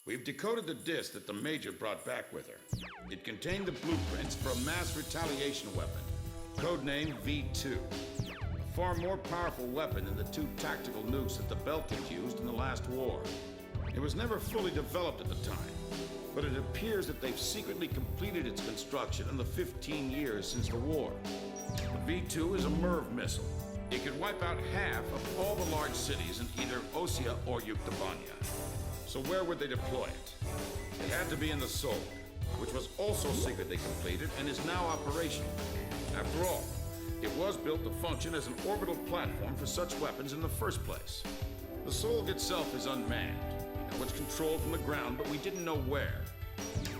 We've decoded the disc that the Major brought back with her. It contained the blueprints for a mass retaliation weapon, codenamed V2. A far more powerful weapon than the two tactical nukes that the Belkans used in the last war. It was never fully developed at the time, but it appears that they've secretly completed its construction in the 15 years since the war. The V2 is a MIRV missile. It could wipe out half of all the large cities in either Osea or Yuktabanya. So where would they deploy it? It had to be in the Sol, which was also secretly completed and is now operational. After all, it was built to function as an orbital platform for such weapons in the first place. The Sol itself is unmanned. Now it's controlled from the ground, but we didn't know where.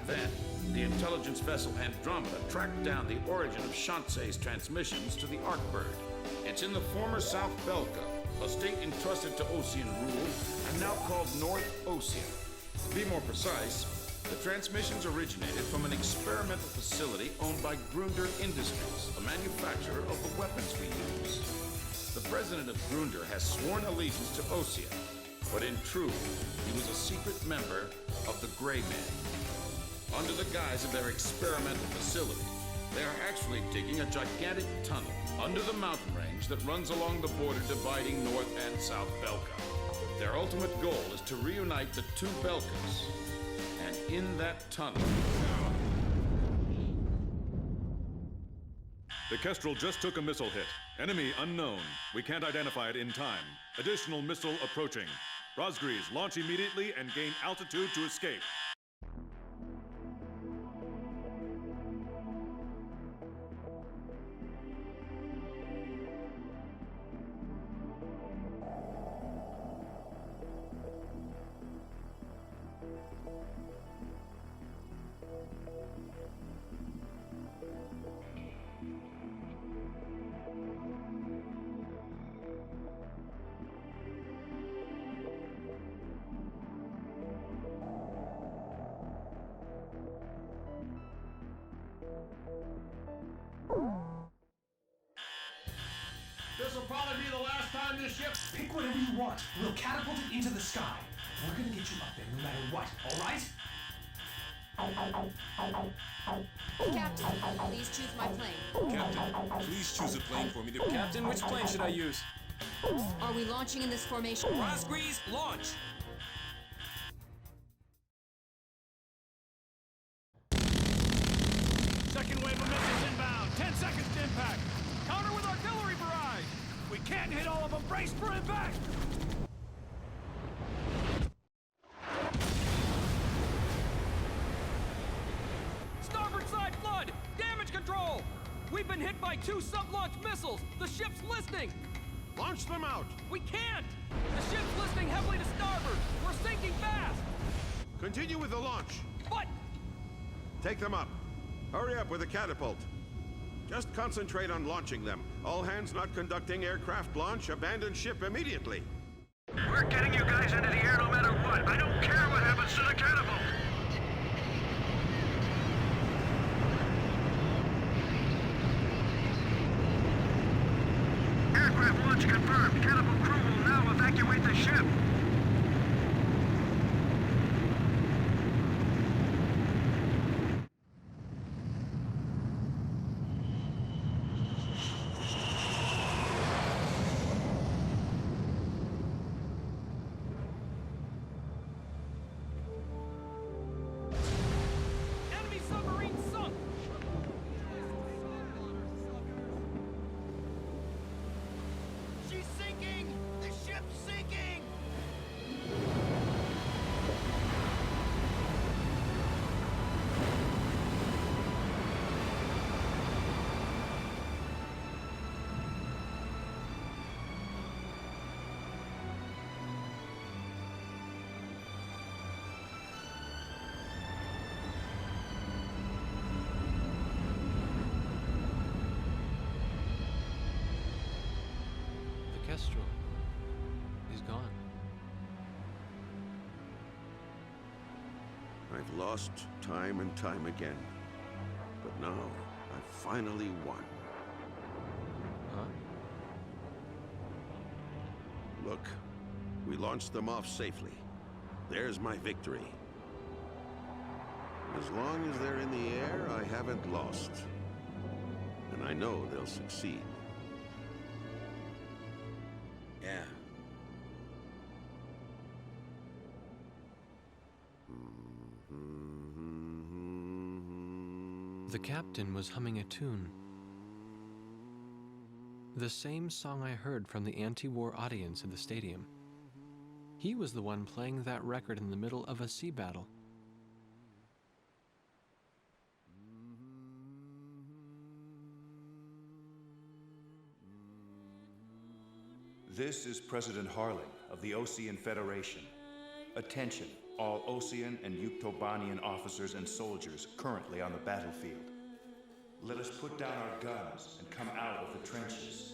Then, the intelligence vessel Andromeda tracked down the origin of Shantzei's transmissions to the Arkbird. It's in the former South Belka, a state entrusted to Osean rule and now called North Osea. To be more precise, the transmissions originated from an experimental facility owned by Grunder Industries, the manufacturer of the weapons we use. The president of Grunder has sworn allegiance to Osea, but in truth, he was a secret member of the Gray Men. Under the guise of their experimental facility, they are actually digging a gigantic tunnel under the mountain range that runs along the border dividing North and South Belka. Their ultimate goal is to reunite the two Belkas. And in that tunnel... The Kestrel just took a missile hit. Enemy unknown. We can't identify it in time. Additional missile approaching. Rosgrees, launch immediately and gain altitude to escape. This'll probably be the last time this ship... Pick whatever you want. We'll catapult it into the sky. We're gonna get you up there no matter what, all right? Captain, please choose my plane. Captain, please choose a plane for me to... Captain, which plane should I use? Are we launching in this formation? Rosgrees, launch! Second wave of missiles inbound. 10 seconds to impact. Counter with artillery barrage. We can't hit all of them. Brace for impact. Starboard side flood. Damage control. We've been hit by 2 sub-launched missiles. The ship's listing. Launch them out. We can't. The ship's listing heavily to starboard. We're sinking fast. Continue with the launch. But... Take them up. Hurry up with the catapult. Just concentrate on launching them. All hands not conducting aircraft launch, abandon ship immediately. We're getting you guys into the air no matter what. I don't care what happens to the catapult. Aircraft launch confirmed. Catapult crew will now evacuate the ship. Enemy submarine sunk! She's sinking! The ship's sinking! The Kestrel is gone. I've lost time and time again. But now, I've finally won. Huh? Look, we launched them off safely. There's my victory. As long as they're in the air, I haven't lost. And I know they'll succeed. Yeah. The captain was humming a tune. The same song I heard from the anti-war audience in the stadium. He was the one playing that record in the middle of a sea battle. This is President Harling of the Osean Federation. Attention, all Osean and Yuktobanian officers and soldiers currently on the battlefield. Let us put down our guns and come out of the trenches.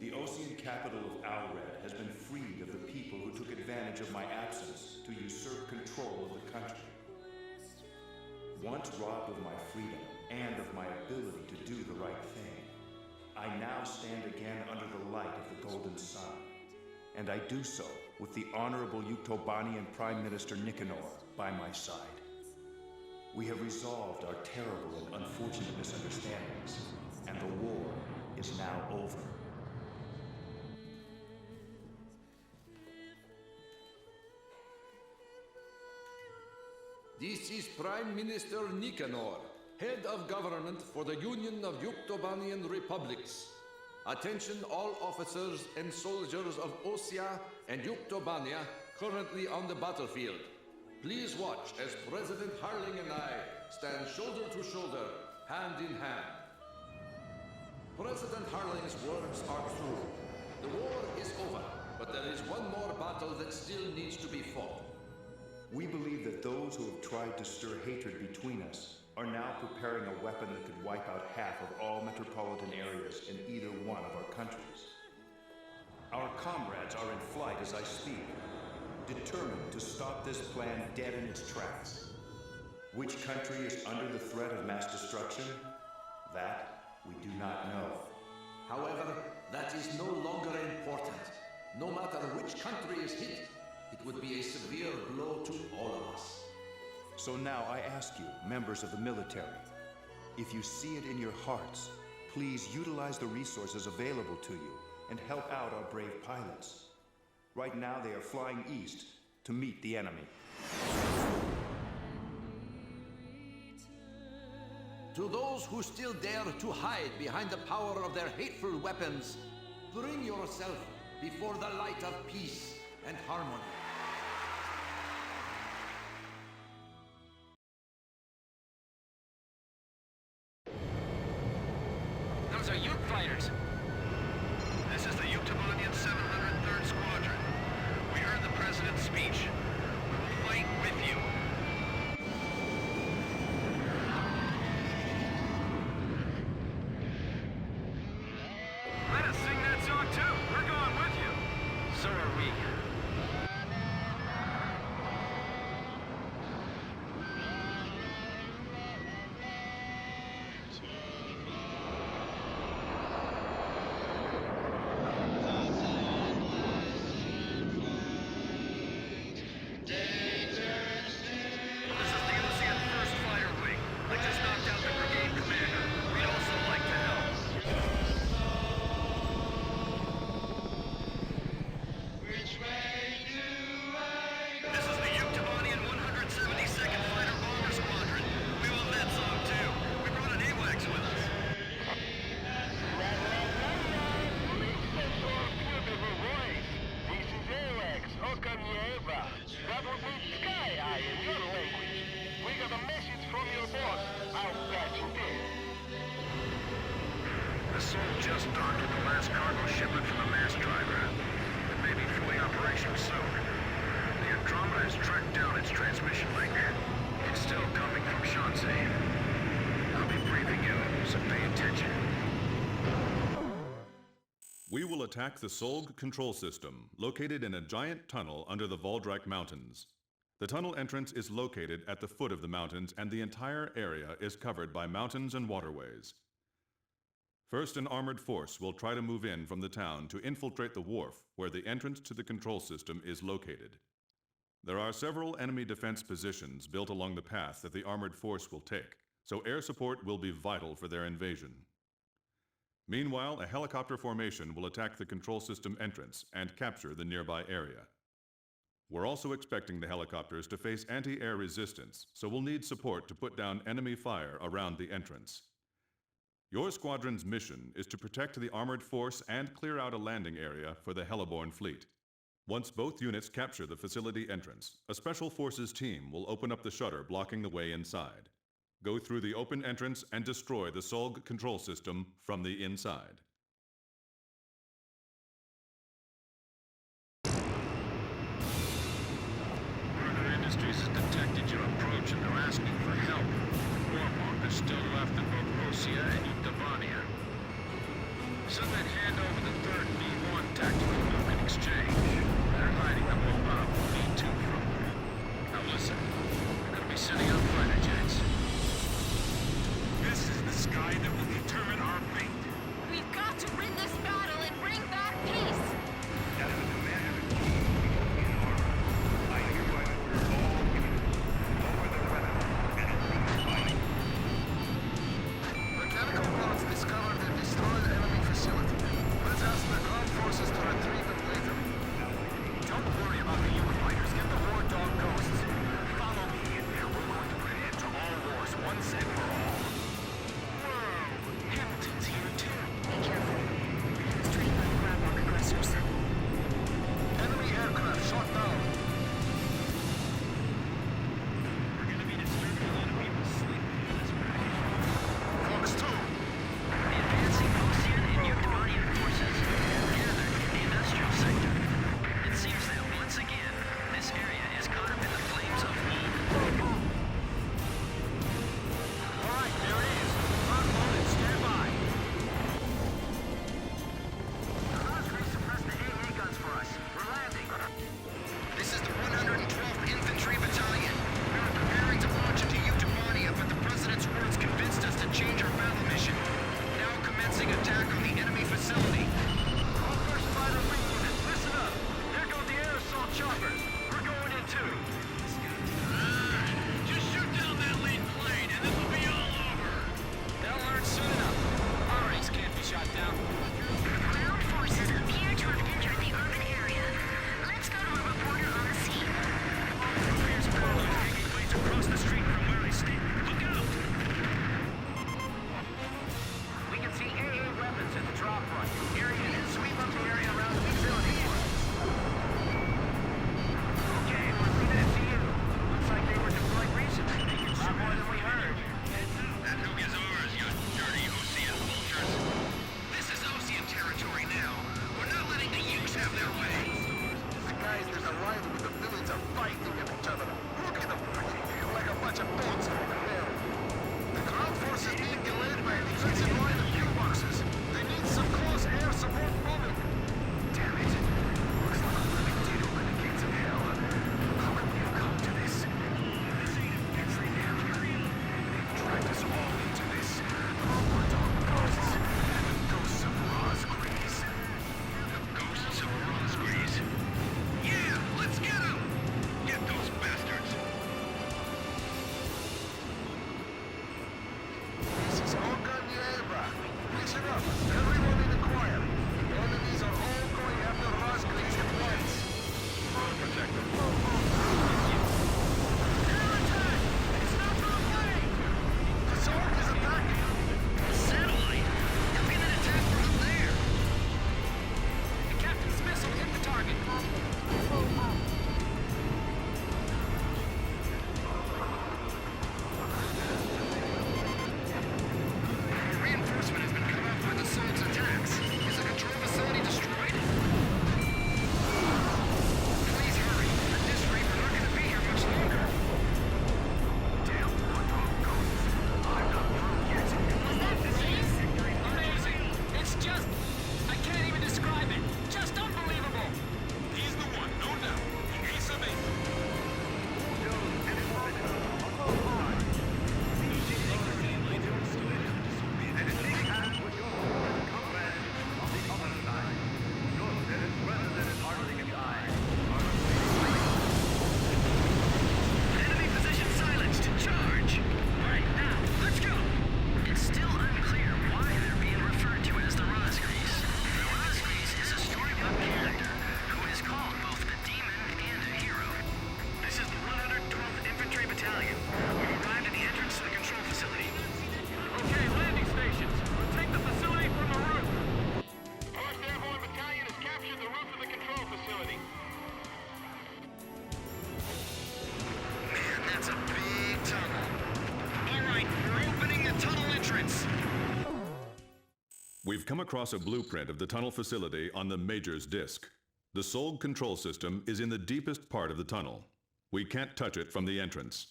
The Osean capital of Alred has been freed of the people who took advantage of my absence to usurp control of the country. Once robbed of my freedom and of my ability to do the right thing, I now stand again under the light of the Golden Sun. And I do so with the Honorable Yuktobanian Prime Minister Nicanor by my side. We have resolved our terrible and unfortunate misunderstandings, and the war is now over. This is Prime Minister Nicanor, Head of Government for the Union of Yuktobanian Republics. Attention all officers and soldiers of Osea and Yuktobania currently on the battlefield. Please watch as President Harling and I stand shoulder to shoulder, hand in hand. President Harling's words are true. The war is over, but there is one more battle that still needs to be fought. We believe that those who have tried to stir hatred between us are now preparing a weapon that could wipe out half of all metropolitan areas in either one of our countries. Our comrades are in flight as I speak, determined to stop this plan dead in its tracks. Which country is under the threat of mass destruction? That we do not know. However, that is no longer important. No matter which country is hit, it would be a severe blow to all of us. So now I ask you, members of the military, if you see it in your hearts, please utilize the resources available to you and help out our brave pilots. Right now they are flying east to meet the enemy. To those who still dare to hide behind the power of their hateful weapons, bring yourself before the light of peace and harmony. Those are Yuk fighters. This is the Yuktobanian 703rd Squadron. We heard the President's speech. We will fight with you. Let us sing that song too. We're going with you. So are we. This is the Osean 1st Fighter Wing. I just knocked out the brigade commander. We'd also like to help. This is the Yuktobanian 172nd Fighter Bomber Squadron. We love that song too. We brought an AWACS with us. This is Alex. How come you ever? That would be Sky Eye in your language. We got a message from your boss. I'll patch it in. The Soul just docked with the last cargo shipment from the mass driver. It may be fully operational soon. The Andromeda has tracked down its transmission link. It's still coming from Shanxi. I'll be briefing you, so pay attention. We will attack the Solg control system, located in a giant tunnel under the Voldrak Mountains. The tunnel entrance is located at the foot of the mountains, and the entire area is covered by mountains and waterways. First, an armored force will try to move in from the town to infiltrate the wharf where the entrance to the control system is located. There are several enemy defense positions built along the path that the armored force will take, so air support will be vital for their invasion. Meanwhile, a helicopter formation will attack the control system entrance and capture the nearby area. We're also expecting the helicopters to face anti-air resistance, so we'll need support to put down enemy fire around the entrance. Your squadron's mission is to protect the armored force and clear out a landing area for the Heliborn fleet. Once both units capture the facility entrance, a Special Forces team will open up the shutter blocking the way inside. Go through the open entrance and destroy the SOLG control system from the inside. Burger Industries has detected your approach and they're asking for help. Warmonger is still left in both Osea and Yuktavania. So then hand over the third B1 tactical nuke in exchange. They're hiding the more powerful B2 from them. Now listen, we're gonna be sending out fighter jets. This is the sky that will determine our fate. We've got We've come across a blueprint of the tunnel facility on the Major's disk. The Solg control system is in the deepest part of the tunnel. We can't touch it from the entrance.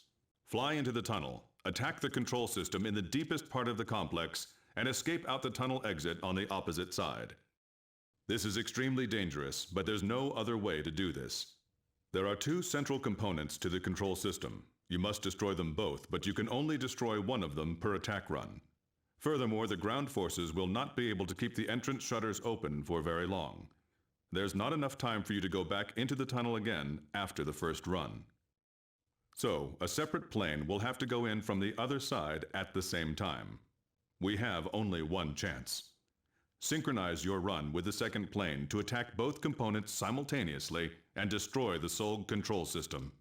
Fly into the tunnel, attack the control system in the deepest part of the complex, and escape out the tunnel exit on the opposite side. This is extremely dangerous, but there's no other way to do this. There are two central components to the control system. You must destroy them both, but you can only destroy one of them per attack run. Furthermore, the ground forces will not be able to keep the entrance shutters open for very long. There's not enough time for you to go back into the tunnel again after the first run. So, a separate plane will have to go in from the other side at the same time. We have only one chance. Synchronize your run with the second plane to attack both components simultaneously and destroy the Solg control system.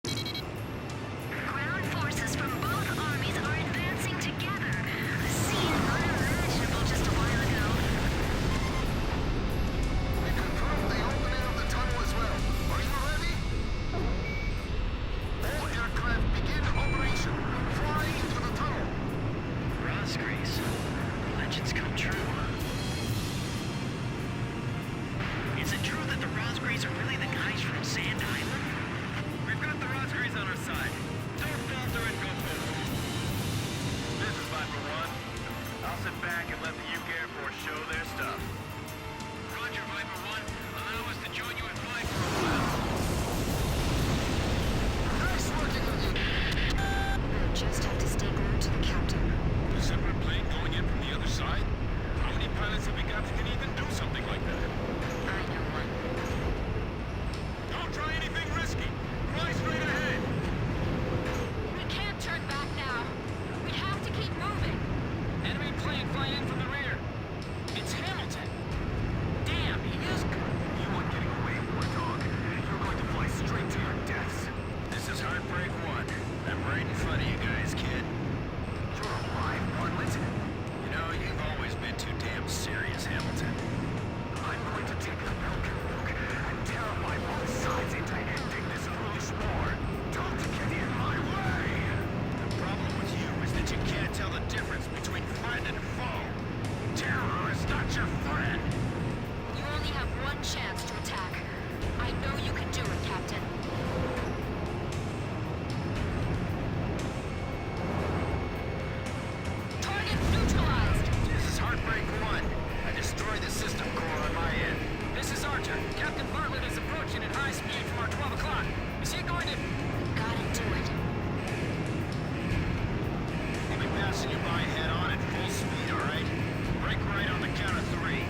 Ground forces from both armies are advancing together. A scene unimaginable just a while ago. We confirmed the opening of the tunnel as well. Are you ready? All aircraft begin operation. Fly into the tunnel. Rosgrees. Legends come true. Is it true that the Rosgrees are really the guys from Sand Island? We've got the Rosgrees on our side. Don't falter and go forward. This is Viper 1. I'll sit back and let the UK Air Force show their stuff. Roger, Viper 1. Allow us to join you in flight for a while. Nice working with you. We'll just have to stay glued to the captain. A separate plane going in from the other side? How many pilots have we got that can even do something like that? I know one. Don't try anything risky. Fly straight ahead. We can't turn back now. We have to keep moving. Enemy plane flying in from the rear. It's Hamilton. Damn, he is good. You weren't getting away, war dog. You're going to fly straight to your deaths. This is Heartbreak 1. I'm right in front of you guys, kid. You're alive, Bartlett. You know, you've always been too damn serious, Hamilton. I'm going to take the broken book and terrify both sides into ending this foolish war. Don't get in my way! The problem with you is that you can't tell the difference between friend and foe. Terror is not your friend. You only have one chance to attack. I know you can do it, Captain. Target neutralized! This is Heartbreak 1. I destroyed the system core on my end. This is Archer. Captain Bartlett is approaching at high speed from our 12 o'clock. Is he going to... Gotta do it. I'll be passing you by head on at full speed, all right? Break right on the count of 3.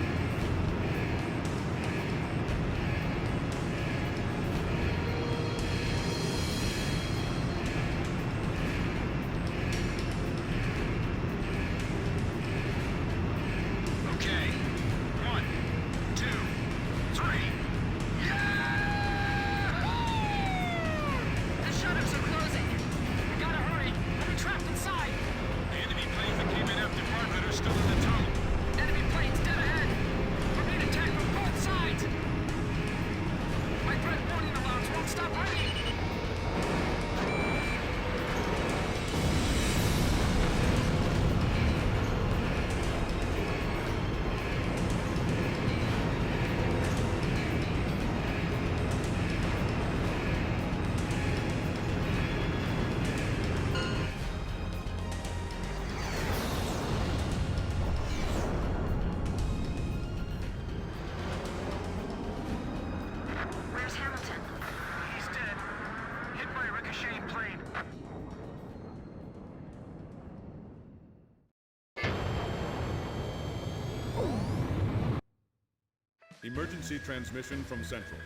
Okay. 1, 2, 3. The shutters are closing. We gotta hurry. We'll be trapped inside. The enemy planes that came in after Bartlett are still in the tunnel. Enemy planes dead ahead. We're being attacked from both sides. My threat warning alarms won't stop ringing. Where's Hamilton? He's dead. Hit by a ricocheting plane. Emergency transmission from Central.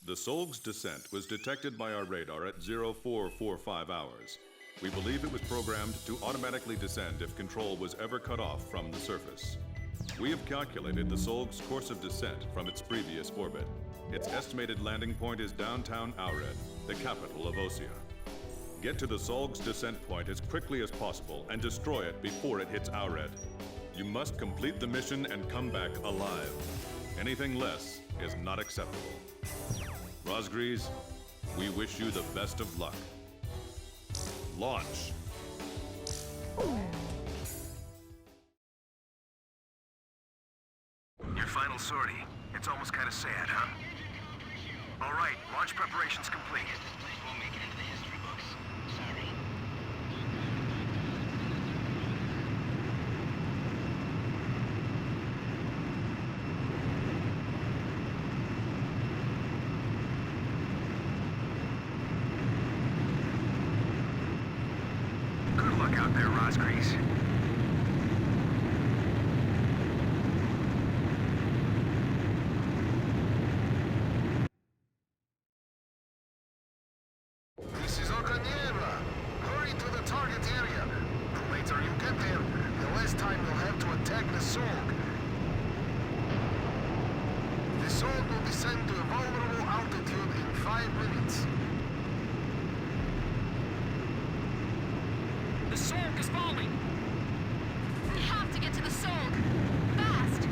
The Solg's descent was detected by our radar at 0445 hours. We believe it was programmed to automatically descend if control was ever cut off from the surface. We have calculated the Solg's course of descent from its previous orbit. Its estimated landing point is downtown Aured, the capital of Osea. Get to the Solg's descent point as quickly as possible and destroy it before it hits Aured. You must complete the mission and come back alive. Anything less is not acceptable. Rosgrees, we wish you the best of luck. Launch. Your final sortie. It's almost kind of sad, huh? All right, launch preparations complete. Won't make it into the history books. Sorry. Good luck out there, Rosgrees. This is Okanieva. Hurry to the target area. The later you get there, the less time you'll have to attack the Solg. The Solg will descend to a vulnerable altitude in 5 minutes. The Sorg is falling! We have to get to the Solg. Fast!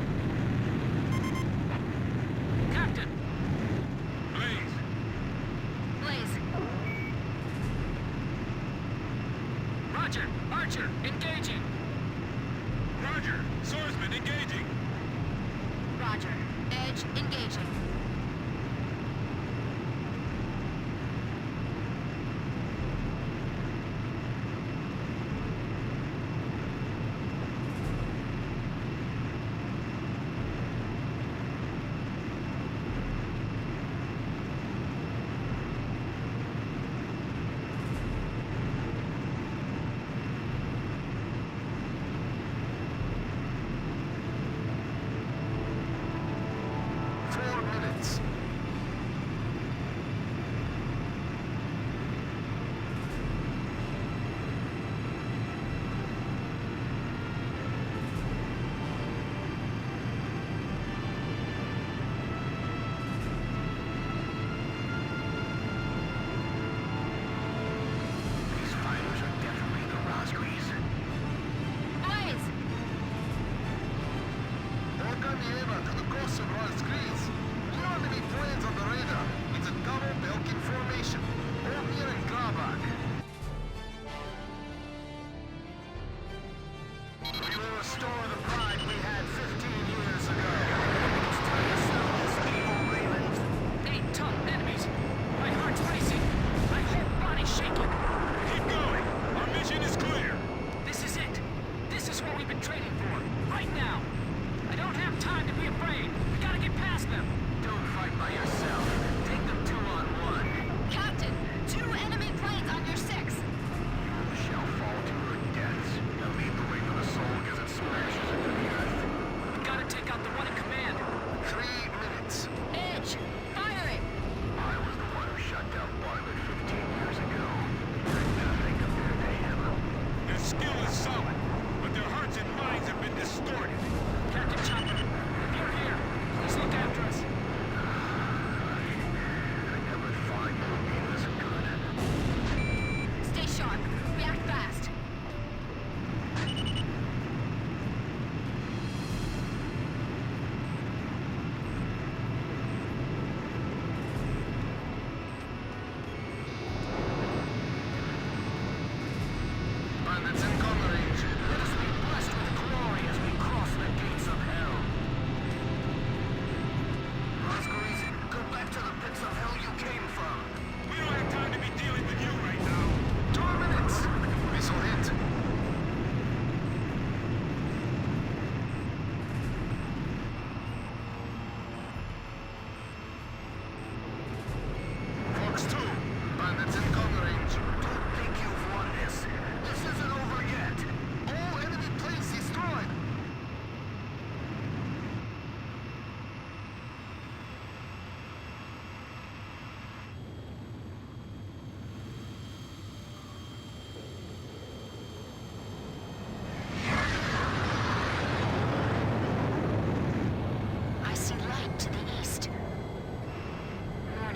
Captain! Blaze! Blaze, Roger! Archer, engaging! Roger! Swordsman engaging! Roger. Edge engaging.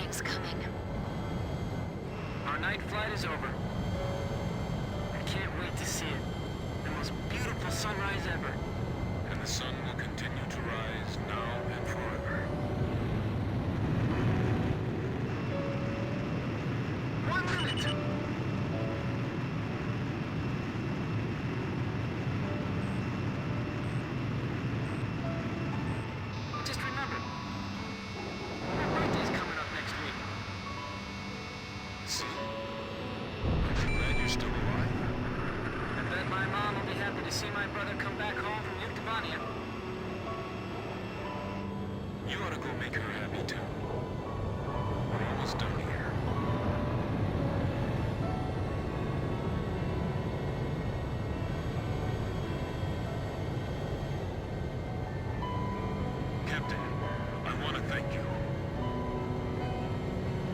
morning's coming. Our night flight is over. I can't wait to see it. The most beautiful sunrise ever. And the sun will continue to rise now and forever. 1 minute! Just remember, my birthday's coming up next week. See? Aren't you glad you're still alive? I bet my mom will be happy to see my brother come back home from Yuktobania. You ought to go make her happy too. We're almost done here. Captain, I want to thank you.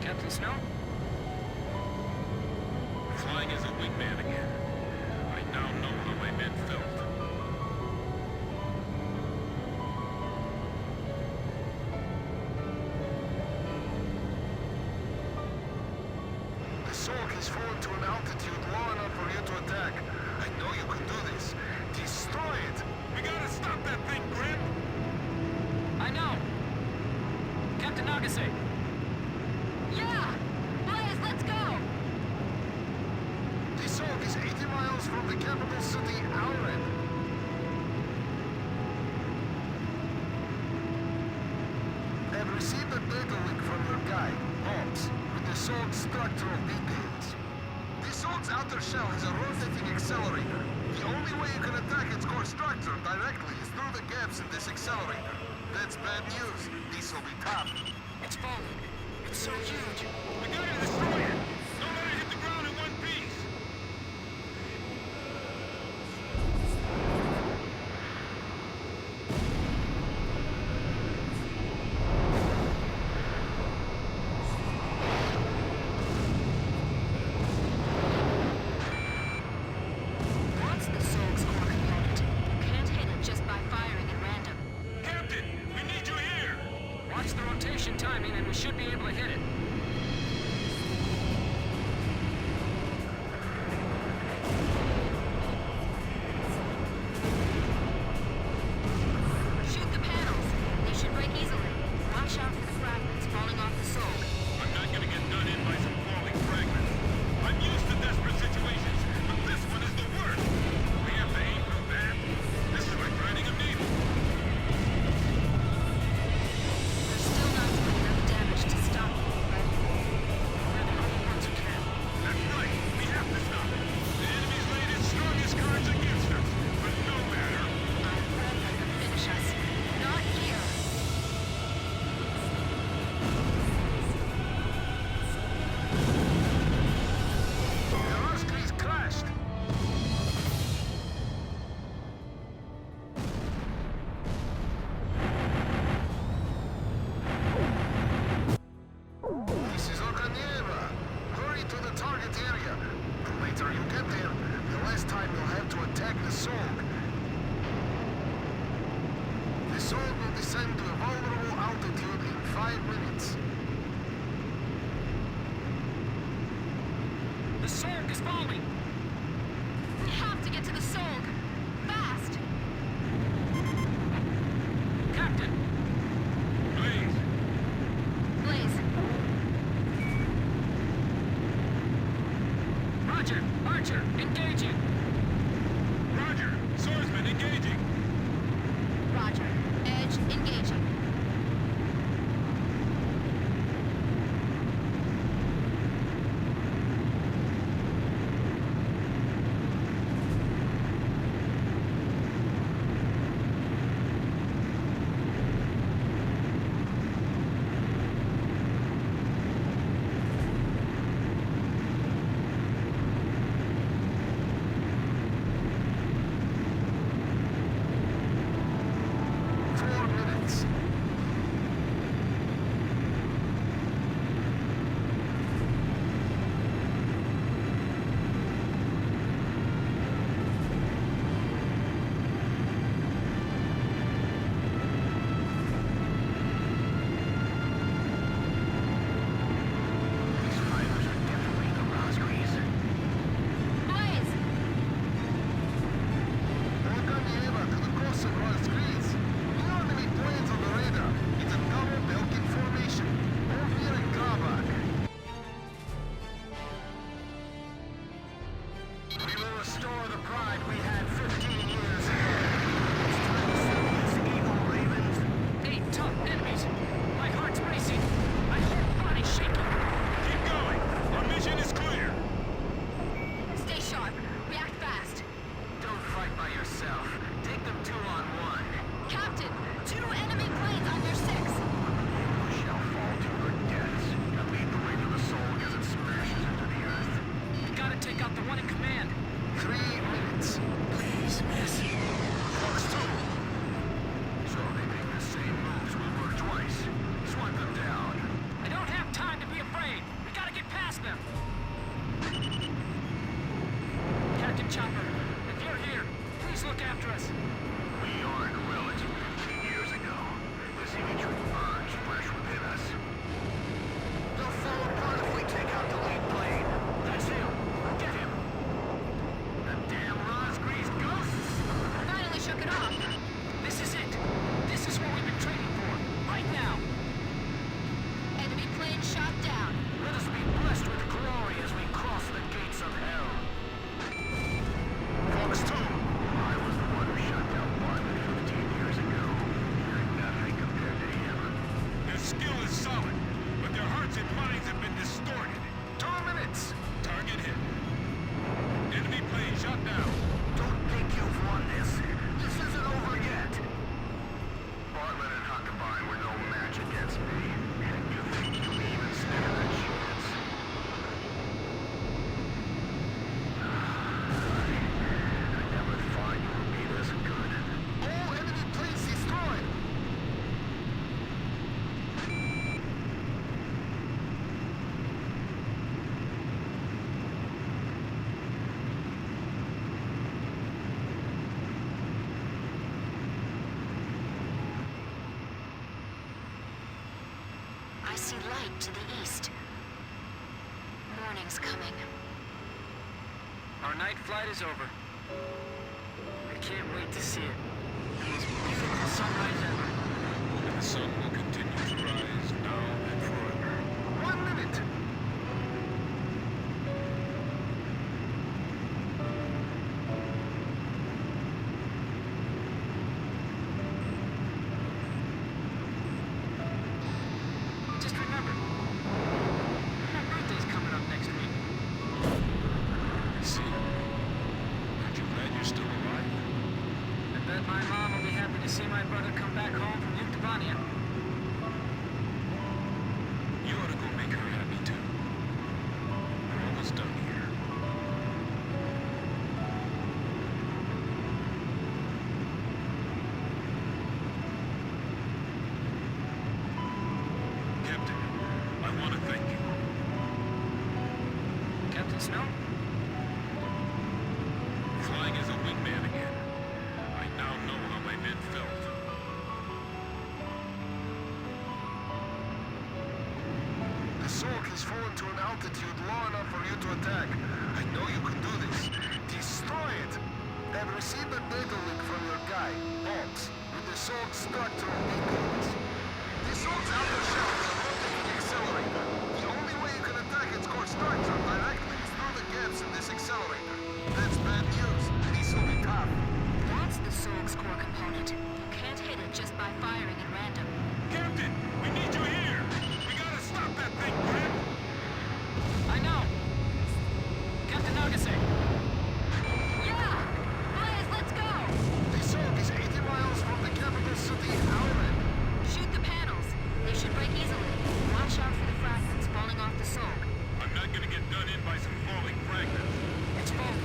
Captain Snow? Flying as a wingman again. I now know how my men felt. The Sork has fallen to an altitude low enough for you to attack. I know you can do this. Destroy it! We gotta stop that thing, Grim! I know! Captain Nagase! Yeah! Blaze, let's go! The Sork is 80 miles from the capital city, Alred. I've received a data link from your guy, Hobbs, with the Sork's structural details. The Sork's outer shell has a rotating accelerator. The only way you can attack its core structure directly is through the gaps in this accelerator. That's bad news. This will be tough. It's falling. It's so huge. We gotta destroy it! Don't let it hit the ground in one piece! That's the Sork's core component. You can't hit it just by firing at random. Captain, we need you here! Watch the rotation timing and we should be able to hit it. Shoot the panels. They should break easily. Watch out for the fragments falling off the Sork. I'm not gonna get done in by some falling fragments. I'm used to desperate situations, but this one is the worst. We have to aim for that. This is like riding a needle. We're still not doing enough damage to stop it, but we're the only ones who can. That's right. We have to stop it. The enemy's laid its strongest cards against us. But no matter. I'd rather them finish us. Not here. The Ospreys crashed. This is Okanieva. Hurry to the target area. The later you get there, the less time you'll have to attack the Sork. The Sork will descend to a vulnerable altitude in 5 minutes. The Sork is falling! We have to get to the Sork. Fast! Captain! Please. Blaze, Roger! Archer, engaging! Roger. Swordsman engaging. Roger. Edge engaging. is coming. Our night flight is over. I can't wait to see it. The most beautiful sunrise ever. And the sun will continue to rise now and forever. 1 minute! Just remember, my birthday's coming up next week. I see. Aren't you glad you're still alive? I bet my mom will be happy to see my brother come back home from Yuktobania. You ought to go make her happy too. We're almost done here. Captain, I want to thank you. Captain Snow? Flying as a wingman again. I now know how my men felt. The Sulk has fallen to an altitude low enough for you to attack. I know you can do this. Destroy it! I've received a data link from your guy, Hobbs, with the Sulk's structural details. The Sulk's outer shell is a rotating accelerator. The only way you can attack its core structure directly is through the gaps in this accelerator. That's bad news. This will be tough. That's the Sulk's core component. You can't hit it just by firing at random. Captain, we need you here! We gotta stop that thing, Brent! I know! Captain Nagase! Yeah! Boys, let's go! The Sulk is 80 miles from the capital city, Howland. Shoot the panels. They should break easily. Watch out for the fragments falling off the Sulk. I'm not gonna get done in by some falling fragments. It's full.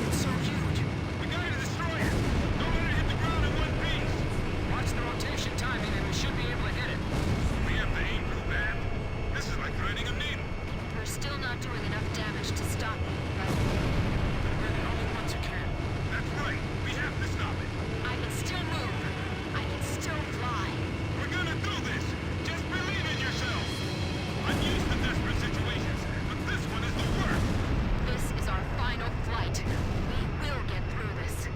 It's so huge. We gotta destroy it! Don't let it hit the ground in one piece! Watch the rotation timing and we should be able to hit it. We have to aim for that. This is like threading a needle. We're still not doing enough damage to stop it, but We're the only ones who can. That's right. We have to stop it. I can still move. I can still fly. We're gonna do this. Just believe in yourself. I'm used to desperate situations, but this one is the worst. This is our final flight. We will get through this.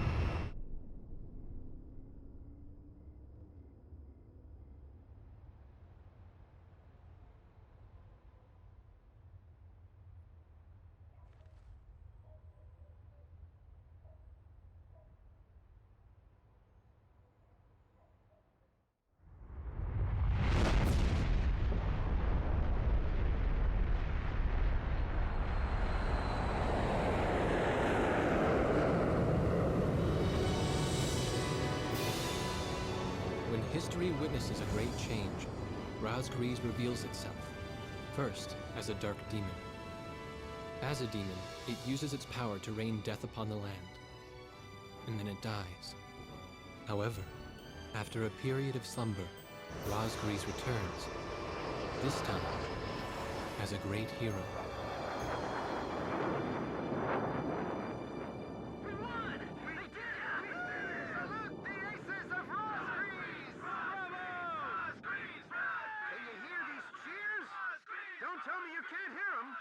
When history witnesses a great change, Razgriz reveals itself, first as a dark demon. As a demon, it uses its power to rain death upon the land, and then it dies. However, after a period of slumber, Razgriz returns, this time as a great hero. Don't tell me you can't hear them!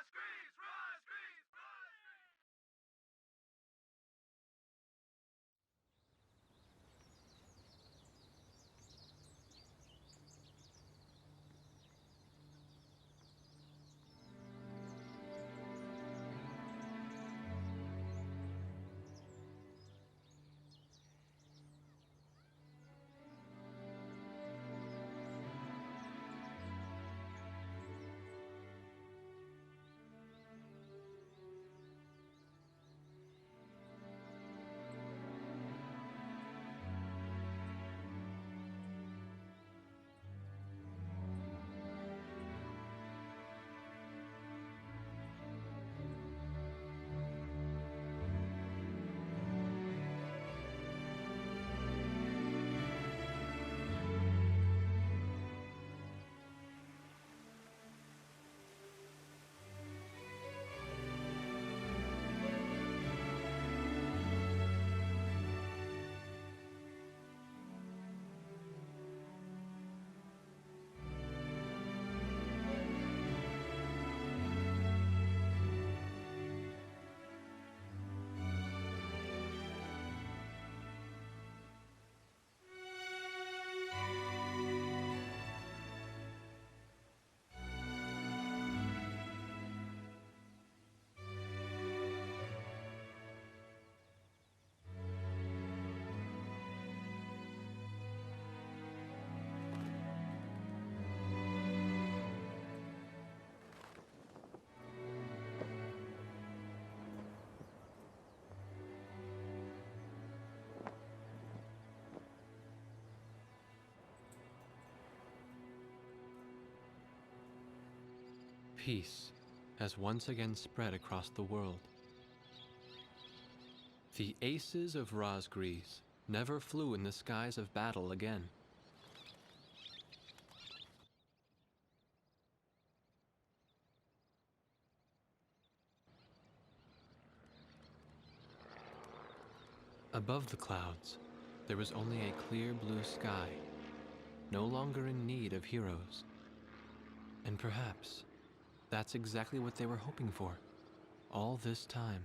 Peace has once again spread across the world. The aces of Rosgrees never flew in the skies of battle again. Above the clouds, there was only a clear blue sky, no longer in need of heroes. And perhaps that's exactly what they were hoping for all this time.